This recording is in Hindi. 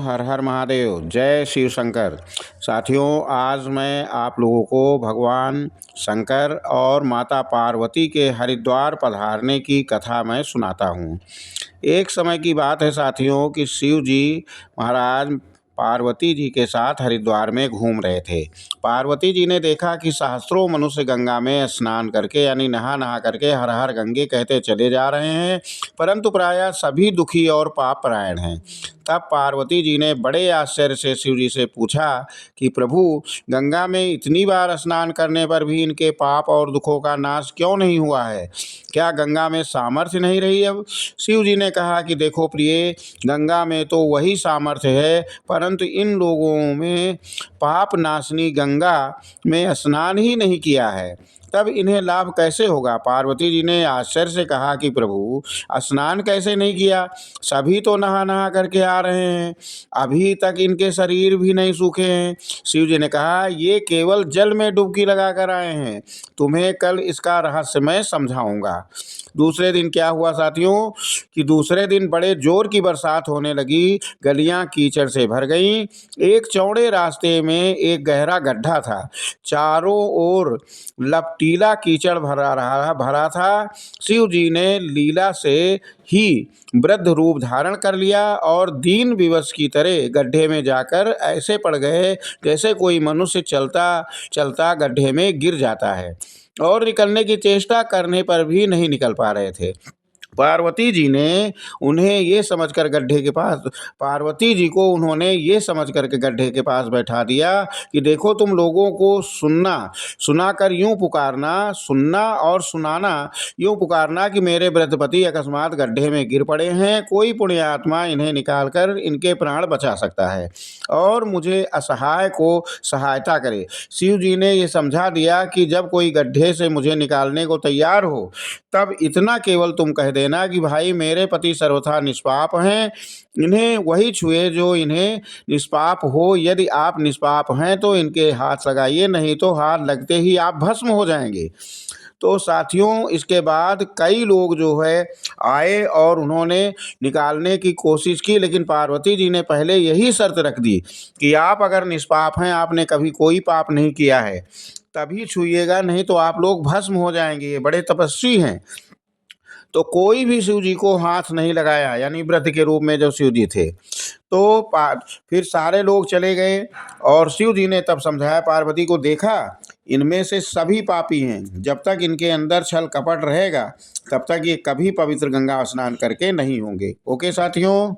हर हर महादेव। जय शिव शंकर। साथियों, आज मैं आप लोगों को भगवान शंकर और माता पार्वती के हरिद्वार पधारने की कथा मैं सुनाता हूँ। एक समय की बात है साथियों कि शिव जी महाराज पार्वती जी के साथ हरिद्वार में घूम रहे थे। पार्वती जी ने देखा कि सहस्त्रों मनुष्य गंगा में स्नान करके यानी नहा नहा करके हर हर गंगे कहते चले जा रहे हैं, परंतु प्रायः सभी दुखी और पाप परायण हैं। तब पार्वती जी ने बड़े आश्चर्य से शिव जी से पूछा कि प्रभु, गंगा में इतनी बार स्नान करने पर भी इनके पाप और दुखों का नाश क्यों नहीं हुआ है? क्या गंगा में सामर्थ्य नहीं रही? अब शिव जी ने कहा कि देखो प्रिय, गंगा में तो वही सामर्थ्य है, परंतु इन लोगों में पाप नाशनी गंगा में स्नान ही नहीं किया है, तब इन्हें लाभ कैसे होगा? पार्वती जी ने आश्चर्य से कहा कि प्रभु, स्नान कैसे नहीं किया? सभी तो नहा नहा करके आ रहे हैं, अभी तक इनके शरीर भी नहीं सूखे हैं। शिव जी ने कहा, ये केवल जल में डुबकी लगा कर आए हैं, तुम्हें कल इसका रहस्य मैं समझाऊंगा। दूसरे दिन क्या हुआ साथियों कि दूसरे दिन बड़े जोर की बरसात होने लगी, गलियां कीचड़ से भर गईं। एक चौड़े रास्ते में एक गहरा गड्ढा था, चारों ओर लपटीला कीचड़ भरा था। शिव जी ने लीला से ही वृद्ध रूप धारण कर लिया और दीन विवश की तरह गड्ढे में जाकर ऐसे पड़ गए जैसे कोई मनुष्य चलता चलता गड्ढे में गिर जाता है और निकलने की चेष्टा करने पर भी नहीं निकल पा रहे थे। पार्वती जी ने उन्हें ये समझकर पार्वती जी को उन्होंने ये समझ करके गड्ढे के पास बैठा दिया कि देखो, तुम लोगों को सुनाकर यूं पुकारना, सुनना और सुनाना, यूं पुकारना कि मेरे व्रतपति अकस्मात गड्ढे में गिर पड़े हैं, कोई पुण्यात्मा इन्हें निकालकर इनके प्राण बचा सकता है और मुझे असहाय को सहायता करे। शिव जी ने ये समझा दिया कि जब कोई गड्ढे से मुझे निकालने को तैयार हो, तब इतना केवल तुम कह देना कि भाई, मेरे पति सर्वथा निष्पाप हैं, इन्हें वही छुए जो इन्हें निष्पाप हो। यदि आप निष्पाप हैं तो इनके हाथ लगाइए, नहीं तो हाथ लगते ही आप भस्म हो जाएंगे। तो साथियों, इसके बाद कई लोग जो है आए और उन्होंने निकालने की कोशिश की, लेकिन पार्वती जी ने पहले यही शर्त रख दी कि आप अगर निष्पाप हैं, आपने कभी कोई पाप नहीं किया है, तभी छुइएगा, नहीं तो आप लोग भस्म हो जाएंगे। ये बड़े तपस्वी हैं। तो कोई भी शिव जी को हाथ नहीं लगाया, यानी व्रत के रूप में जो शिव जी थे। तो फिर सारे लोग चले गए और शिव जी ने तब समझाया पार्वती को, देखा, इनमें से सभी पापी हैं, जब तक इनके अंदर छल कपट रहेगा तब तक ये कभी पवित्र गंगा स्नान करके नहीं होंगे। ओके साथियों।